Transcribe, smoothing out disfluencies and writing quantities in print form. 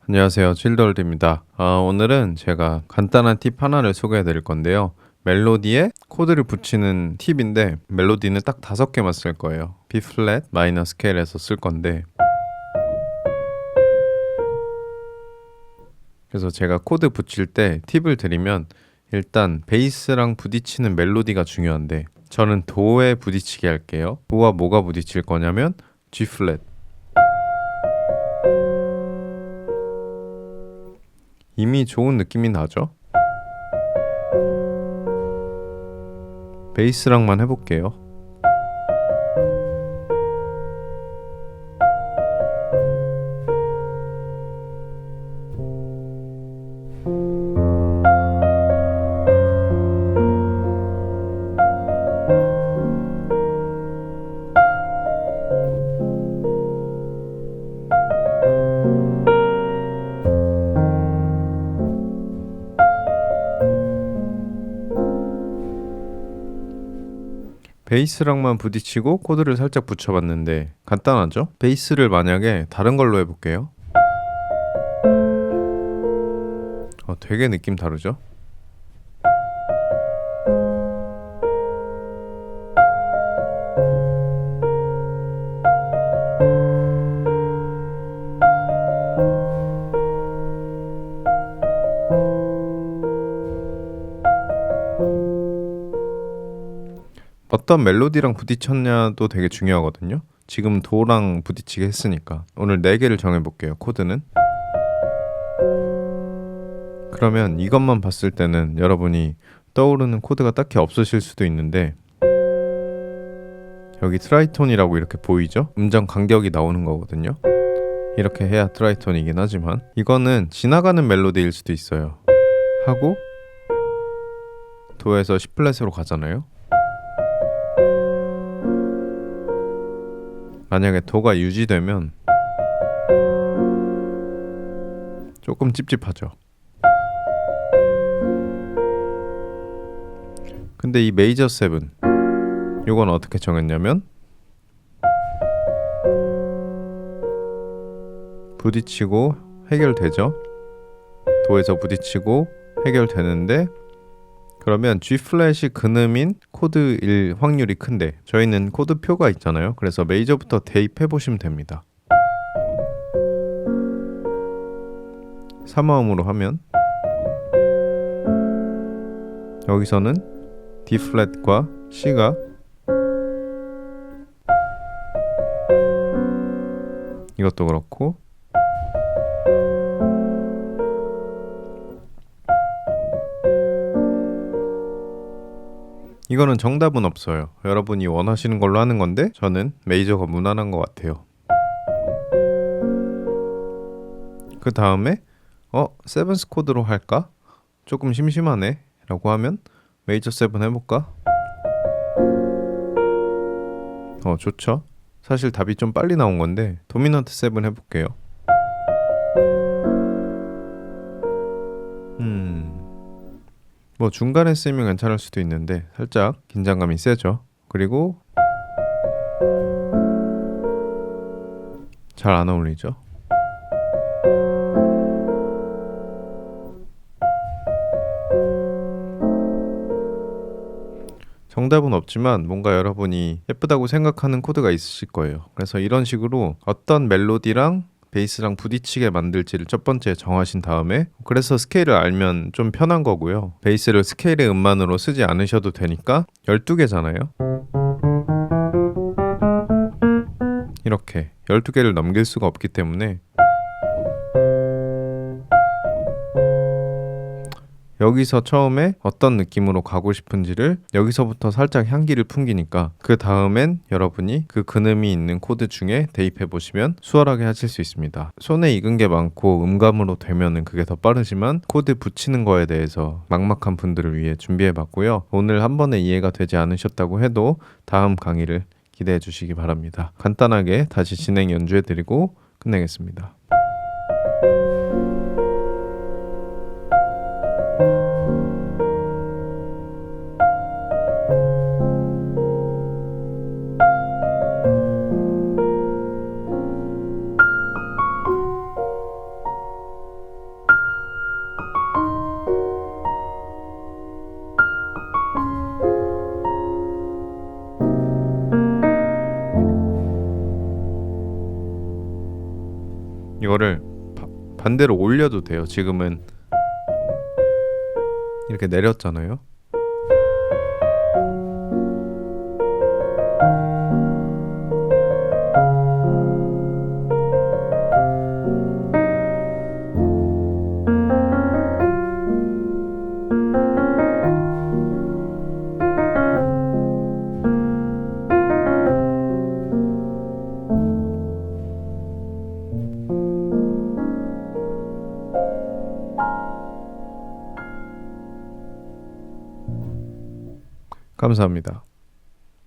안녕하세요. 칠더월드입니다. 오늘은 제가 간단한 팁 하나를 소개해 드릴 건데요. 멜로디에 코드를 붙이는 팁인데 멜로디는 딱 5개만 쓸 거예요. B 플랫 마이너 스케일에서 쓸 건데 그래서 제가 코드 붙일 때 팁을 드리면 일단 베이스랑 부딪히는 멜로디가 중요한데 저는 도에 부딪히게 할게요. 도와 뭐가 부딪힐 거냐면 G 플랫. 이미 좋은 느낌이 나죠? 베이스랑만 해볼게요. 베이스랑만 부딪히고 코드를 살짝 붙여봤는데 간단하죠? 베이스를 만약에 다른 걸로 해볼게요. 되게 느낌 다르죠? 어떤 멜로디랑 부딪혔냐도 되게 중요하거든요. 지금 도랑 부딪히게 했으니까 오늘 4개를 정해볼게요. 코드는 그러면 이것만 봤을 때는 여러분이 떠오르는 코드가 딱히 없으실 수도 있는데 여기 트라이톤이라고 이렇게 보이죠? 음정 간격이 나오는 거거든요. 이렇게 해야 트라이톤이긴 하지만 이거는 지나가는 멜로디일 수도 있어요. 하고 도에서 C 플랫으로 가잖아요. 만약에 도가 유지되면 조금 찝찝하죠. 근데 이 메이저 7 요건 어떻게 정했냐면 부딪히고 해결되죠. 도에서 부딪히고 해결되는데 그러면 G 플랫이 근음인 코드일 확률이 큰데 저희는 코드표가 있잖아요. 그래서 메이저부터 대입해 보시면 됩니다. 3화음으로 하면 여기서는 D 플랫과 C가 이것도 그렇고 이거는 정답은 없어요. 여러분이 원하시는 걸로 하는 건데 저는 메이저가 무난한 것 같아요. 그 다음에 세븐스 코드로 할까? 조금 심심하네 라고 하면 메이저 7 해볼까? 좋죠. 사실 답이 좀 빨리 나온 건데 도미넌트 7 해볼게요. 뭐 중간에 쓰면 괜찮을 수도 있는데 살짝 긴장감이 세죠. 그리고 잘 안 어울리죠. 정답은 없지만 뭔가 여러분이 예쁘다고 생각하는 코드가 있으실 거예요. 그래서 이런 식으로 어떤 멜로디랑 베이스랑 부딪히게 만들지를 첫 번째 정하신 다음에 그래서 스케일을 알면 좀 편한 거고요. 베이스를 스케일의 음만으로 쓰지 않으셔도 되니까 12개잖아요. 이렇게 12개를 넘길 수가 없기 때문에 여기서 처음에 어떤 느낌으로 가고 싶은지를 여기서부터 살짝 향기를 풍기니까 그 다음엔 여러분이 그 근음이 있는 코드 중에 대입해 보시면 수월하게 하실 수 있습니다. 손에 익은 게 많고 음감으로 되면은 그게 더 빠르지만 코드 붙이는 거에 대해서 막막한 분들을 위해 준비해 봤고요. 오늘 한 번에 이해가 되지 않으셨다고 해도 다음 강의를 기대해 주시기 바랍니다. 간단하게 다시 진행 연주해 드리고 끝내겠습니다. 이거를 반대로 올려도 돼요. 지금은 이렇게 내렸잖아요. 감사합니다.